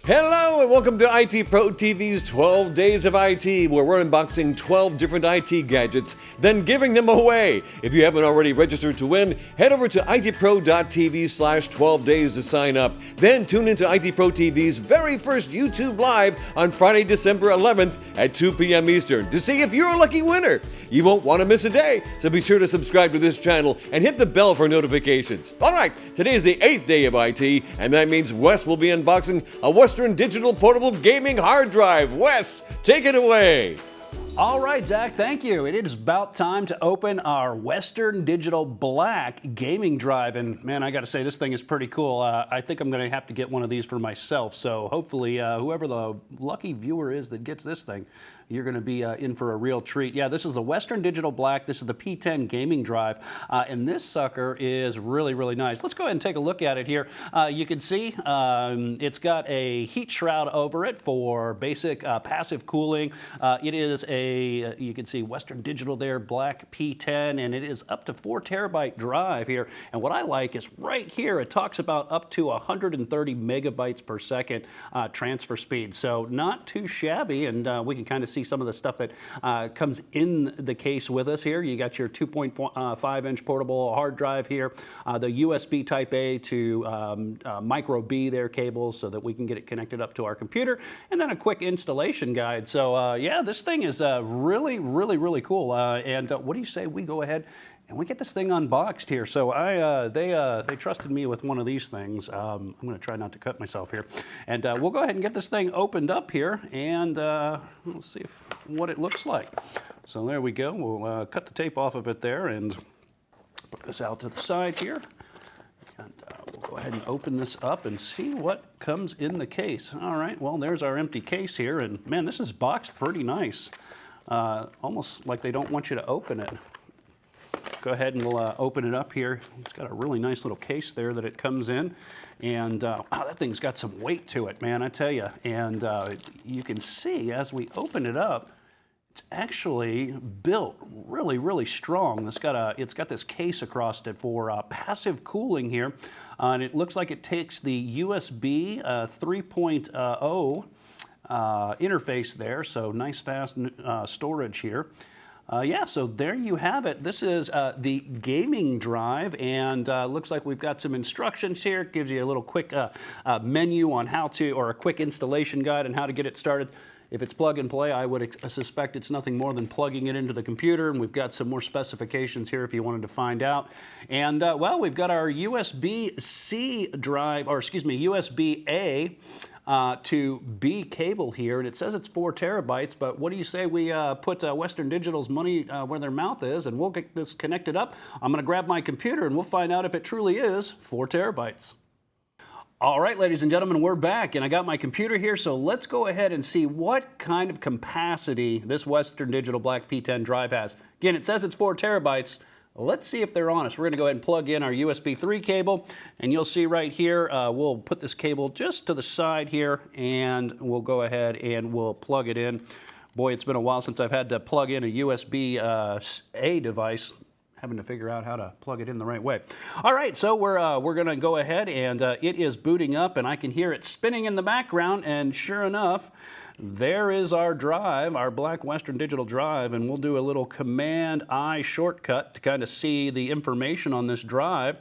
Hello and welcome to IT Pro TV's 12 Days of IT, where we're unboxing 12 different IT gadgets, then giving them away. If you haven't already registered to win, head over to itpro.tv/12days to sign up. Then tune into IT Pro TV's very first YouTube Live on Friday, December 11th at 2 p.m. Eastern to see if you're a lucky winner. You won't want to miss a day, so be sure to subscribe to this channel and hit the bell for notifications. All right, today is the 8th day of IT, and that means Wes will be unboxing a Western Digital Portable Gaming Hard Drive. Wes, take it away. All right, Zach, thank you. It is about time to open our Western Digital Black Gaming Drive. And man, I got to say, this thing is pretty cool. I think I'm going to have to get one of these for myself. So hopefully, whoever the lucky viewer is that gets this thing, you're going to be in for a real treat. Yeah, this is the Western Digital Black. This is the P10 Gaming Drive. And this sucker is really, really nice. Let's go ahead and take a look at it here. You can see it's got a heat shroud over it for basic passive cooling. It is you can see Western Digital there, Black P10, and it is up to 4 terabyte drive here. And what I like is right here, it talks about up to 130 megabytes per second transfer speed. So not too shabby, and we can kind of see some of the stuff that comes in the case with us here. You got your 2.5-inch portable hard drive here, the USB Type A to micro B there cables so that we can get it connected up to our computer, and then a quick installation guide. So yeah, this thing is really, really, really cool. And what do you say we go ahead and we get this thing unboxed here? So they trusted me with one of these things. I'm going to try not to cut myself here. And we'll go ahead and get this thing opened up here, and let's see what it looks like. So there we go. We'll cut the tape off of it there and put this out to the side here. And we'll go ahead and open this up and see what comes in the case. All right, well, there's our empty case here. And man, this is boxed pretty nice. Almost like they don't want you to open it. Go ahead and we'll open it up here. It's got a really nice little case there that it comes in. And wow, that thing's got some weight to it, man, I tell you. And you can see as we open it up, it's actually built really, really strong. It's got this case across it for passive cooling here. And it looks like it takes the USB 3.0 interface there. So nice, fast storage here. Yeah, so there you have it. This is the gaming drive, and looks like we've got some instructions here. It gives you a little quick menu on how to, or a quick installation guide on how to get it started. If it's plug and play, I would suspect it's nothing more than plugging it into the computer, and we've got some more specifications here if you wanted to find out. And well, we've got our USB-C drive, or excuse me, USB-A to B cable here, and it says it's 4 terabytes, but what do you say we put Western Digital's money where their mouth is, and we'll get this connected up. I'm going to grab my computer, and we'll find out if it truly is 4 terabytes. All right, ladies and gentlemen, we're back, and I got my computer here, so let's go ahead and see what kind of capacity this Western Digital Black P10 drive has. Again, it says it's 4 terabytes. Let's see if they're honest. We're going to go ahead and plug in our USB 3 cable, and you'll see right here, we'll put this cable just to the side here, and we'll go ahead and we'll plug it in. Boy, it's been a while since I've had to plug in a USB-A device. Having to figure out how to plug it in the right way. All right, so we're going to go ahead, and it is booting up, and I can hear it spinning in the background, and sure enough, there is our drive, our Black Western Digital drive, and we'll do a little Command-I shortcut to kind of see the information on this drive.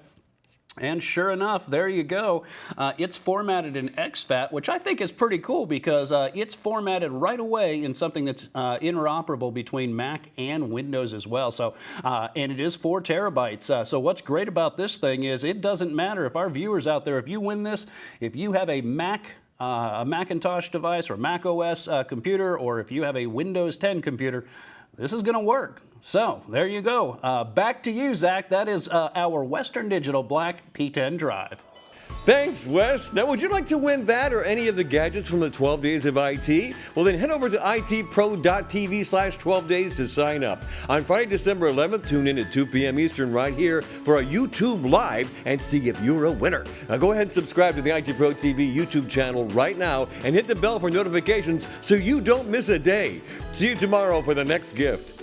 And sure enough, there you go. It's formatted in exFAT, which I think is pretty cool because it's formatted right away in something that's interoperable between Mac and Windows as well. So, and it is 4 terabytes. So what's great about this thing is it doesn't matter if our viewers out there, if you win this, if you have a Macintosh device or Mac OS computer, or if you have a Windows 10 computer, this is going to work. So there you go. Back to you, Zach. That is our Western Digital Black P10 drive. Thanks, Wes. Now, would you like to win that or any of the gadgets from the 12 Days of IT? Well, then head over to itpro.tv/12days to sign up. On Friday, December 11th, tune in at 2 p.m. Eastern right here for a YouTube Live and see if you're a winner. Now, go ahead and subscribe to the IT Pro TV YouTube channel right now and hit the bell for notifications so you don't miss a day. See you tomorrow for the next gift.